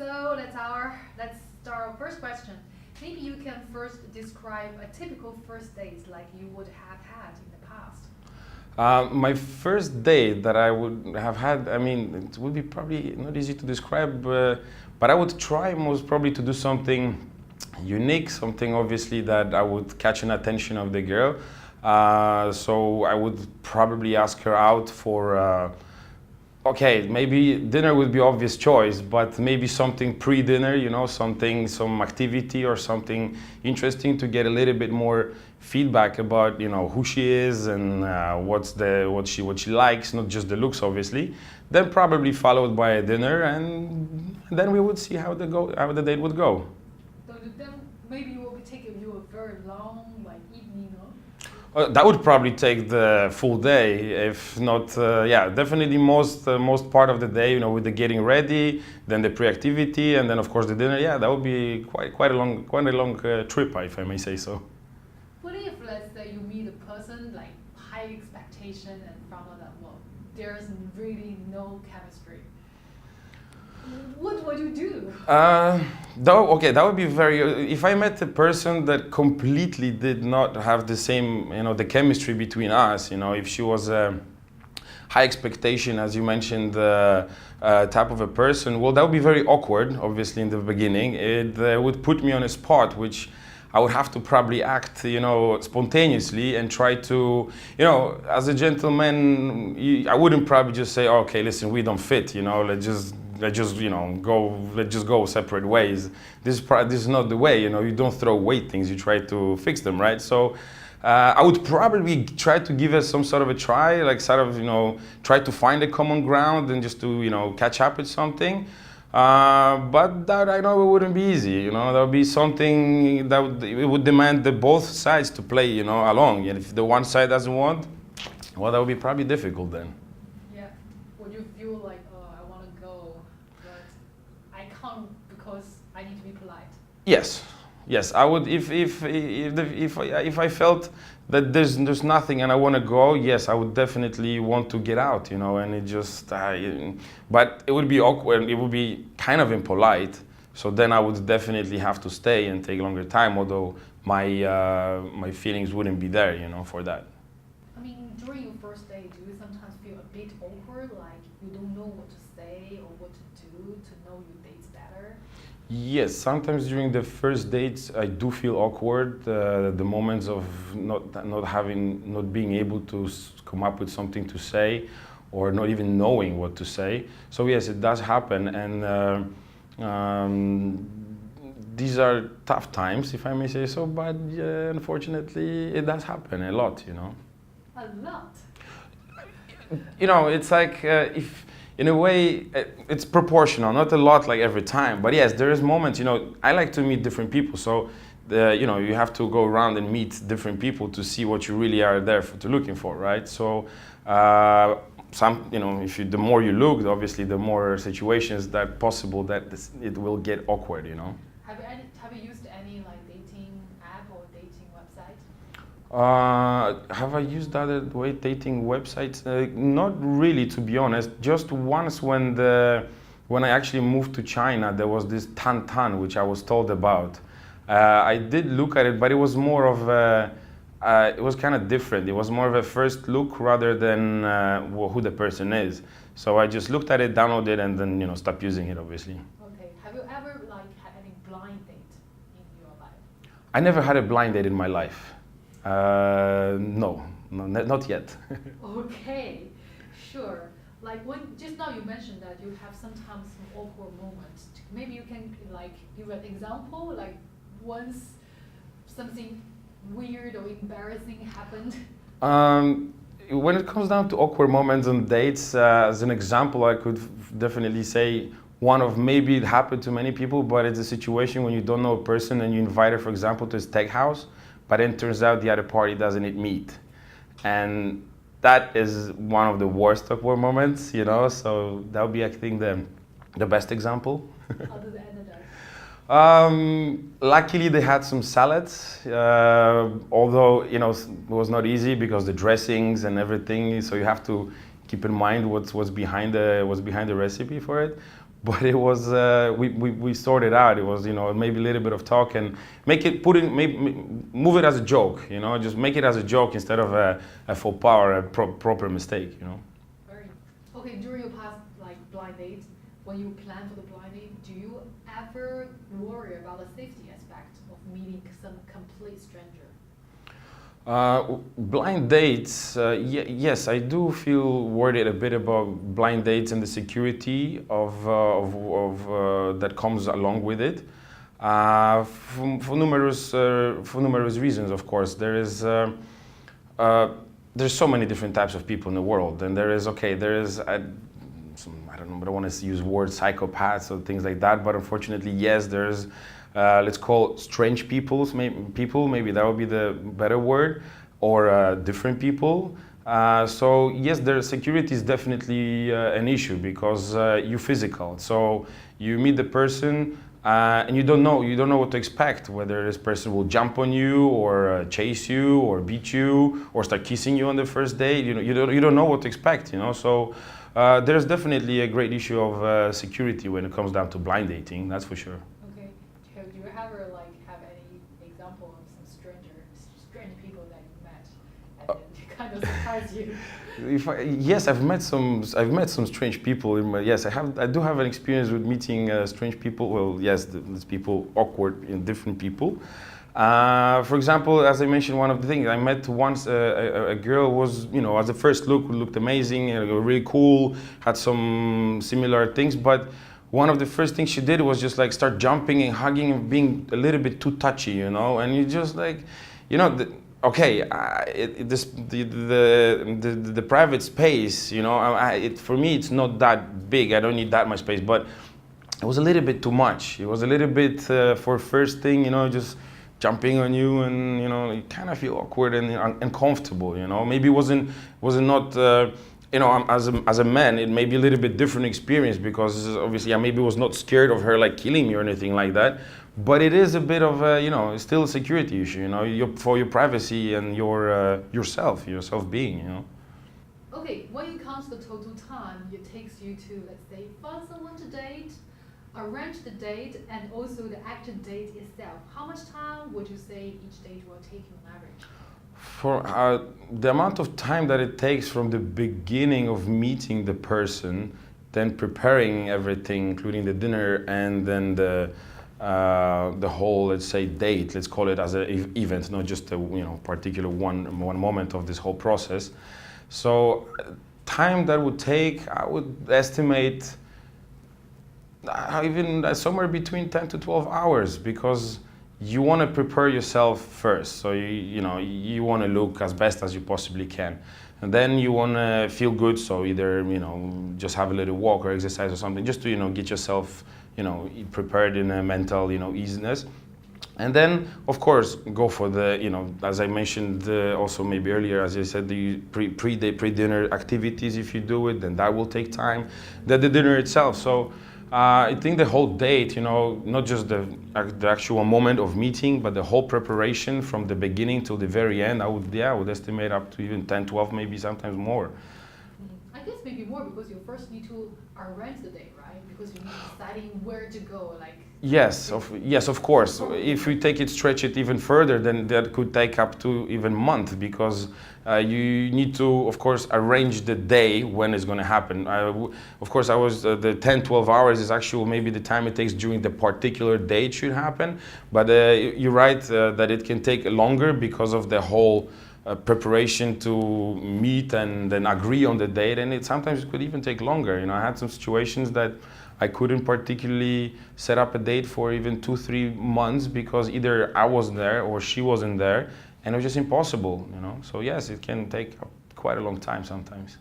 So let's start our first question. Maybe you can first describe a typical first date like you would have had in the past. My first date that I would have had, I mean, it would be probably not easy to describe, but I would try most probably to do something unique, something obviously that I would catch an attention of the girl. So I would probably ask her out for, okay, maybe dinner would be obvious choice, but maybe something pre-dinner, some activity or something interesting to get a little bit more feedback about, who she is and what she likes, not just the looks, obviously. Then probably followed by a dinner, and then we would see how the date would go. So then maybe it will be taking you a very long evening, no? That would probably take the full day, if not, definitely most part of the day, with the getting ready, then the pre-activity, and then of course the dinner. Yeah, that would be quite a long trip, if I may say so. What if, let's say, you meet a person like high expectation and found out that there's really no chemistry? What would you do? That would be very. If I met a person that completely did not have the same, the chemistry between us, if she was a high expectation, as you mentioned, type of a person, well, that would be very awkward, obviously, in the beginning. It would put me on a spot, which I would have to probably act, spontaneously and try to, as a gentleman, I wouldn't probably just say, okay, listen, we don't fit, let's just go separate ways. This is not the way, you don't throw away things, you try to fix them, right? So I would probably try to give it some sort of a try, try to find a common ground and just to, catch up with something. But that I know it wouldn't be easy, that would be something that it would demand both sides to play, along. And if the one side doesn't want, well, that would be probably difficult then. Yeah. Would you feel like, I want to go, but I can't because I need to be polite? Yes, I would. If I felt that there's nothing and I want to go, yes, I would definitely want to get out, and it just, but it would be awkward, it would be kind of impolite, so then I would definitely have to stay and take longer time, although my feelings wouldn't be there, for that. I mean, during your first date, do you sometimes feel a bit awkward, like you don't know what to say or what to do to know your dates better? Yes, sometimes during the first dates I do feel awkward. The moments of not being able to come up with something to say, or not even knowing what to say. So yes, it does happen, and these are tough times, if I may say so. But unfortunately, it does happen a lot. A lot. It's like if. In a way, it's proportional, not a lot like every time. But yes, there is moments, I like to meet different people. So, you have to go around and meet different people to see what you really are there to looking for, right? So, the more you look, obviously, the more situations that possible that it will get awkward, Have you used any dating app or dating website? Have I used other dating websites? Not really, to be honest. Just once when I actually moved to China, there was this Tantan, which I was told about. I did look at it, but it was more of it was kind of different. It was more of a first look rather than who the person is. So I just looked at it, downloaded it, and then stopped using it, obviously. Okay. Have you ever had any blind date in your life? I never had a blind date in my life. No, not yet. Okay, sure. Just now you mentioned that you have sometimes some awkward moments. Maybe you can give an example, once something weird or embarrassing happened. When it comes down to awkward moments on dates, as an example, I could definitely say one of maybe it happened to many people, but it's a situation when you don't know a person and you invite her, for example, to a steakhouse. But then it turns out the other party doesn't eat meat. And that is one of the worst awkward moments, so that would be, I think, the best example. How did it end up? Luckily, they had some salads, although, it was not easy because the dressings and everything, so you have to keep in mind what's behind the recipe for it. but it was we sorted out. It was, you know, maybe a little bit of talk and move it as a joke, you know, just make it as a joke instead of a faux pas or a proper mistake, you know. Very. Okay, during your past like blind date, when you plan for the blind date, do you ever worry about the safety aspect of meeting some complete stranger? Blind dates, yes, I do feel worried a bit about blind dates and the security of that comes along with it. For numerous reasons, of course. There's so many different types of people in the world, and there is I don't know, but I want to use words psychopaths or things like that. But unfortunately, yes, there's let's call strange people. Maybe that would be the better word, or different people. So yes, their security is definitely an issue because you're physical. So you meet the person. And you don't know what to expect, whether this person will jump on you or chase you or beat you or start kissing you on the first date. You don't know what to expect, you know. So there's definitely a great issue of security when it comes down to blind dating. That's for sure. Okay. Do you ever like have any example of some strange people that you met and then they kind of surprise you? Yes, I've met some strange people. Yes, I do have an experience with meeting strange people. Well, yes, there's people awkward in different people. For example, as I mentioned, one of the things I met once, a girl was, you know, as a first look looked amazing, really cool, had some similar things, but one of the first things she did was just like start jumping and hugging and being a little bit too touchy, you know, and you just like, you know. Okay, the private space, you know, for me it's not that big. I don't need that much space, but it was a little bit too much. It was a little bit for first thing, you know, just jumping on you, and you know, you kind of feel awkward and uncomfortable. You know, maybe wasn't not. You know, as a man, it may be a little bit different experience because obviously I maybe was not scared of her like killing me or anything like that. But it is a bit of a, you know, still a security issue, you know, for your privacy and your yourself being, you know. Okay, when you count the total time it takes you to, let's say, find someone to date, arrange the date, and also the actual date itself, how much time would you say each date will take you on average? For the amount of time that it takes from the beginning of meeting the person, then preparing everything, including the dinner, and then the whole, let's say, date, let's call it as an event, not just a, you know, particular one moment of this whole process. So time that would take, I would estimate even somewhere between 10 to 12 hours, because you want to prepare yourself first. So you know, you want to look as best as you possibly can, and then you want to feel good. So either, you know, just have a little walk or exercise or something, just to, you know, get yourself, you know, prepared in a mental, you know, easiness. And then, of course, go for the, you know, as I mentioned also maybe earlier, as I said, the pre-dinner activities. If you do it, then that will take time. Then the dinner itself. So I think the whole date, you know, not just the actual moment of meeting, but the whole preparation from the beginning till the very end, I would estimate up to even 10, 12, maybe sometimes more. I guess maybe more, because you first need to arrange the date, right? Because you need deciding where to go, like. Yes, of course. If we stretch it even further, then that could take up to even month, because you need to, of course, arrange the day when it's going to happen. Of course, the 10, 12 hours is actually maybe the time it takes during the particular day it should happen. But you're right that it can take longer because of the whole preparation to meet and then agree on the date, and sometimes it could even take longer. You know, I had some situations that I couldn't particularly set up a date for even 2-3 months because either I wasn't there or she wasn't there, and it was just impossible, you know. So yes, it can take quite a long time sometimes.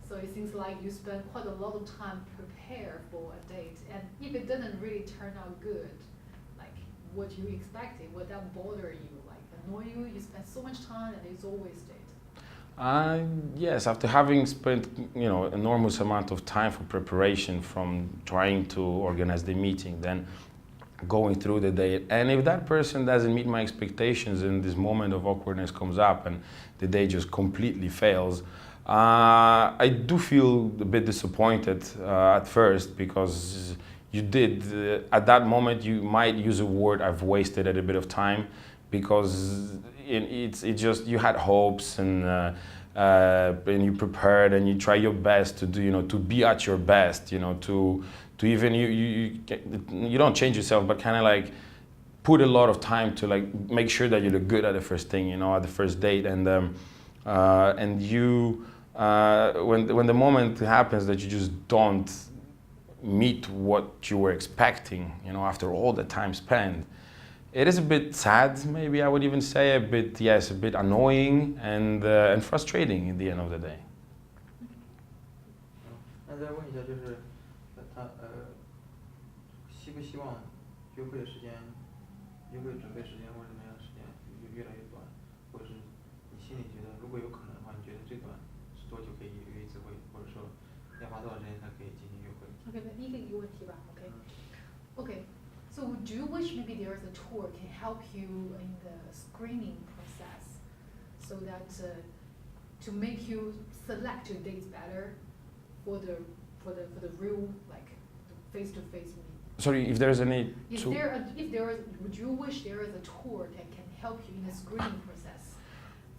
So it seems like you spend quite a lot of time prepare for a date, and if it didn't really turn out good, like what you expected, would that bother you, like annoy you? You spend so much time and it's always date. Yes, after having spent, you know, enormous amount of time for preparation, from trying to organize the meeting, then going through the day, and if that person doesn't meet my expectations and this moment of awkwardness comes up and the day just completely fails, I do feel a bit disappointed at first because you did, at that moment you might use a word, I've wasted a bit of time, because it's just, you had hopes and you prepared and you try your best to do, you know, to be at your best, you know, to even, you don't change yourself, but kind of like put a lot of time to like make sure that you look good at the first thing, you know, at the first date. And you, when the moment happens that you just don't meet what you were expecting, you know, after all the time spent, it is a bit sad, maybe I would even say, a bit, yes, a bit annoying and frustrating in the end of the day. 那再问一下，就是他希不希望约会的时间、约会准备时间或者怎么样的时间越来越短，或者是你心里觉得如果有可能的话，你觉得最短是多久可以约一次会，或者说要花多少时间才可以进行约会 OK， 那第一个问题吧 ，OK。Okay, so do you wish maybe there is a tool can help you in the screening process, so that to make you select your dates better for the real like face-to-face meeting? Sorry, if there's any Would you wish there is a tool that can help you in the screening process,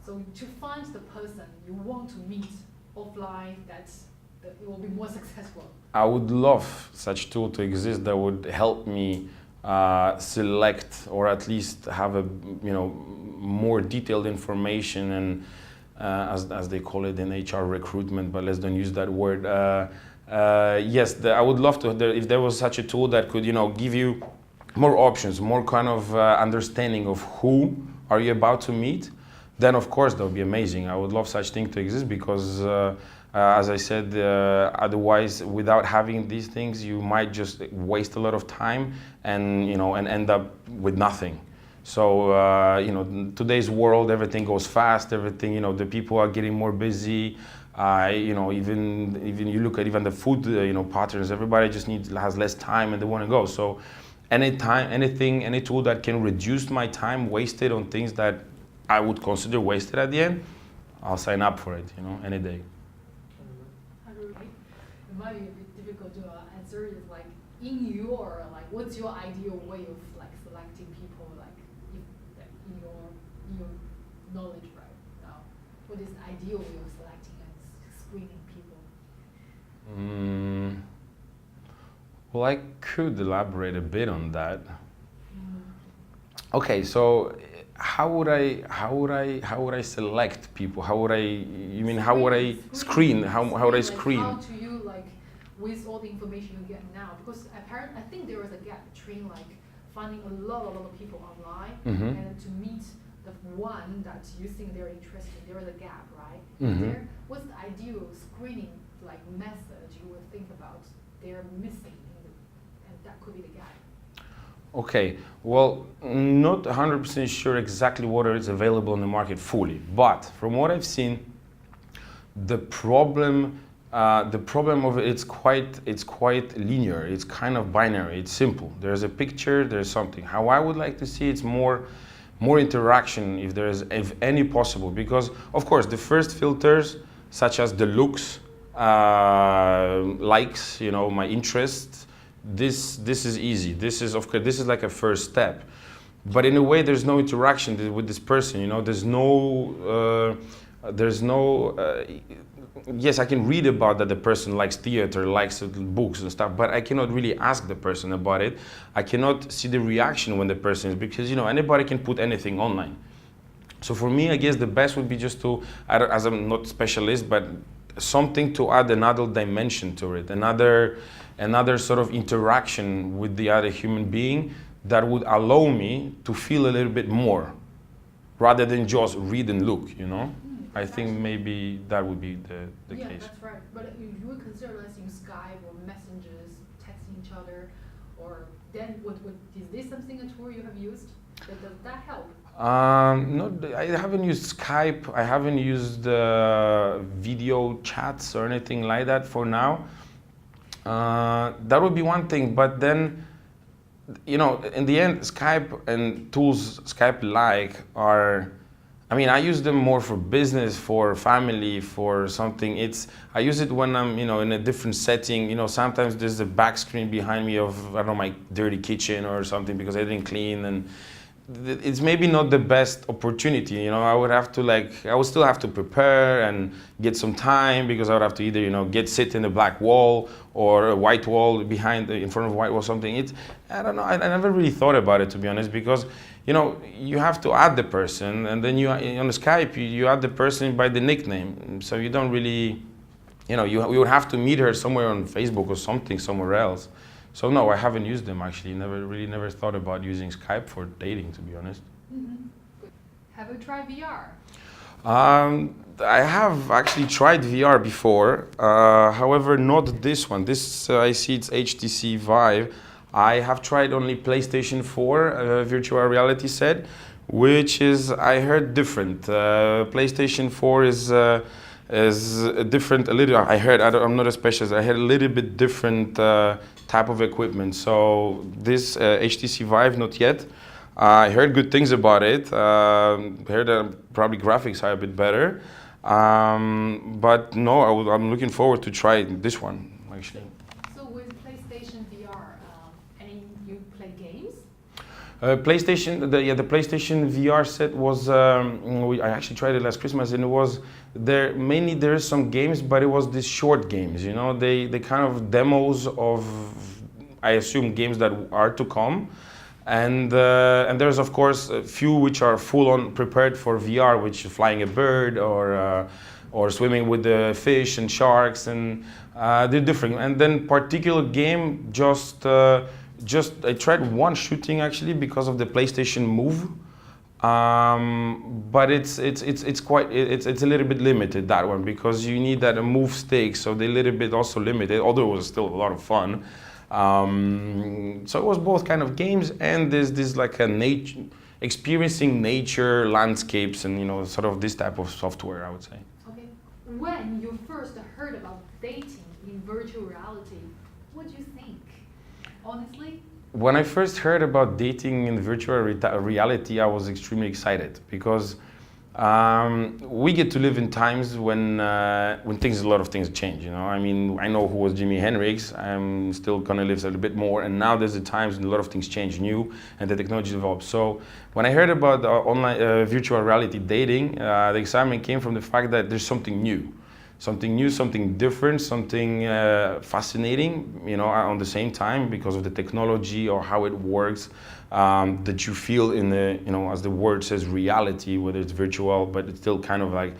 so to find the person you want to meet offline that it will be more successful? I would love such tool to exist that would help me select, or at least have a, you know, more detailed information, and as they call it in HR, recruitment, but let's don't use that word. Yes, I would love to, if there was such a tool that could, you know, give you more options, more kind of understanding of who are you about to meet, then of course that would be amazing. I would love such thing to exist, because as I said, otherwise, without having these things, you might just waste a lot of time and, you know, and end up with nothing. So, you know, today's world, everything goes fast, everything, you know, the people are getting more busy. You know, even you look at even the food, you know, patterns, everybody just has less time and they want to go. So any tool that can reduce my time wasted on things that I would consider wasted at the end, I'll sign up for it, you know, any day. It might be a bit difficult to answer. Is like, in your, like, what's your ideal way of like selecting people, like in your knowledge right now? What is the ideal way of selecting and screening people? Well, I could elaborate a bit on that. Okay, so how would I select people? How would I screen? How would I screen? Like, how do you, like, with all the information you get now? Because apparently, I think there is a gap between like finding a lot of people online and to meet the one that you think they're interested. There is a gap, right? What's the ideal screening like method you would think about? They're missing, and that could be the gap. Okay, well, not 100% sure exactly what is available in the market fully, but from what I've seen, the problem of it, it's quite linear. It's kind of binary. It's simple. There's a picture. There's something. How I would like to see it's more interaction, if any possible, because of course the first filters, such as the looks, likes, you know, my interests. This is easy. This is like a first step, but in a way there's no interaction with this person. You know, there's no. Yes, I can read about that the person likes theater, likes books and stuff, but I cannot really ask the person about it. I cannot see the reaction when the person is, because, you know, anybody can put anything online. So for me, I guess the best would be just to, as I'm not specialist, but something to add another dimension to it, another sort of interaction with the other human being that would allow me to feel a little bit more, rather than just read and look, you know? I think maybe that would be the case. Yeah, that's right. But you would consider using Skype or messengers, texting each other, or then is this something, a tool you have used? Does that help? No, I haven't used Skype. I haven't used video chats or anything like that for now. That would be one thing, but then, you know, in the end, Skype and tools Skype-like are I mean, I use them more for business, for family, for something. I use it when I'm, in a different setting. Sometimes there's a back screen behind me of, I don't know, my dirty kitchen or something because I didn't clean, and it's maybe not the best opportunity. I would have to I would still have to prepare and get some time because I would have to either, sit in a black wall or a white wall in front of a white wall, something. I don't know. I never really thought about it, to be honest, because you have to add the person, and then on Skype you add the person by the nickname, so you don't really, you would have to meet her somewhere on Facebook or something somewhere else. So no, I haven't used them actually. Never thought about using Skype for dating, to be honest. Mm-hmm. Have you tried VR? I have actually tried VR before, however not this one. This I see it's HTC Vive. I have tried only PlayStation 4 virtual reality set, which is, I heard, different. PlayStation 4 is different a little. I'm not a specialist. I heard a little bit different type of equipment. So this HTC Vive, not yet. I heard good things about it. Heard that probably graphics are a bit better. But no, I'm looking forward to try this one actually. With PlayStation VR, you play games? PlayStation, the PlayStation VR set was. I actually tried it last Christmas, and it was there. Mainly there is some games, but it was these short games. They kind of demos of, I assume, games that are to come, and there's of course a few which are full on prepared for VR, which is flying a bird or swimming with the fish and sharks, and they're different. And then particular game just I tried one shooting actually because of the PlayStation Move, but it's a little bit limited, that one, because you need that Move stick, so they're a little bit also limited. Although it was still a lot of fun. So it was both kind of games and this like a experiencing nature, landscapes, and sort of this type of software, I would say. Okay. When you first heard about dating in virtual reality, what did you think? Honestly? When I first heard about dating in virtual reality, I was extremely excited because we get to live in times when a lot of things change. I mean, I know who was Jimi Hendrix. I'm still gonna live a little bit more, and now there's the times when a lot of things change new and the technology develops. So when I heard about online virtual reality dating, the excitement came from the fact that there's something new, something different, something fascinating, on the same time because of the technology or how it works, that you feel in the, as the word says, reality, whether it's virtual, but it's still kind of like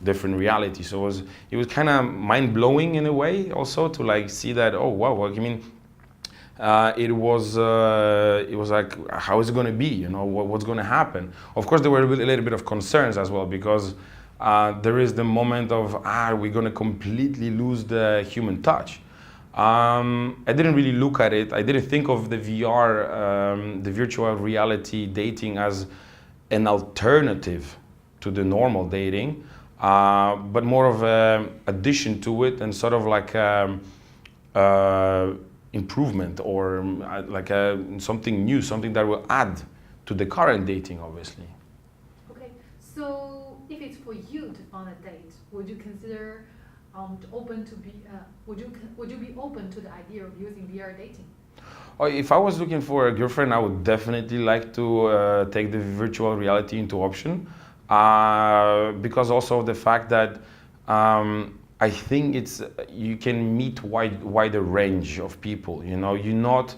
different reality. So it was kind of mind-blowing in a way also to see that, oh wow, I mean, it was like, how is it going to be, what's going to happen? Of course there were a little bit of concerns as well, because there is the moment of, we're going to completely lose the human touch. I didn't really look at it. I didn't think of the VR, the virtual reality dating, as an alternative to the normal dating, but more of an addition to it, and sort of like improvement, or like something new, something that will add to the current dating, obviously. Okay, so if it's for you to find a date, would you consider would you be open to the idea of using VR dating? If I was looking for a girlfriend, I would definitely like to take the virtual reality into option, because also of the fact that I think you can meet wider range of people. You're not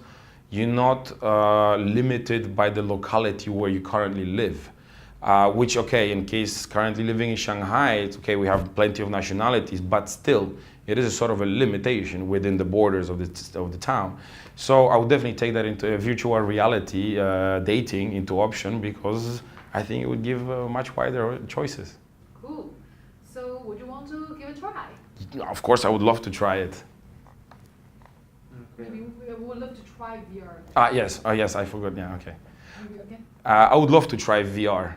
limited by the locality where you currently live. Which, okay, in case currently living in Shanghai, it's okay, we have plenty of nationalities, but still, it is a sort of a limitation within the borders of the town. So I would definitely take that into virtual reality dating into option, because I think it would give much wider choices. Cool. So would you want to give it a try? Of course, I would love to try it. Maybe we would love to try VR. Yes, I forgot, yeah, okay. Okay. I would love to try VR.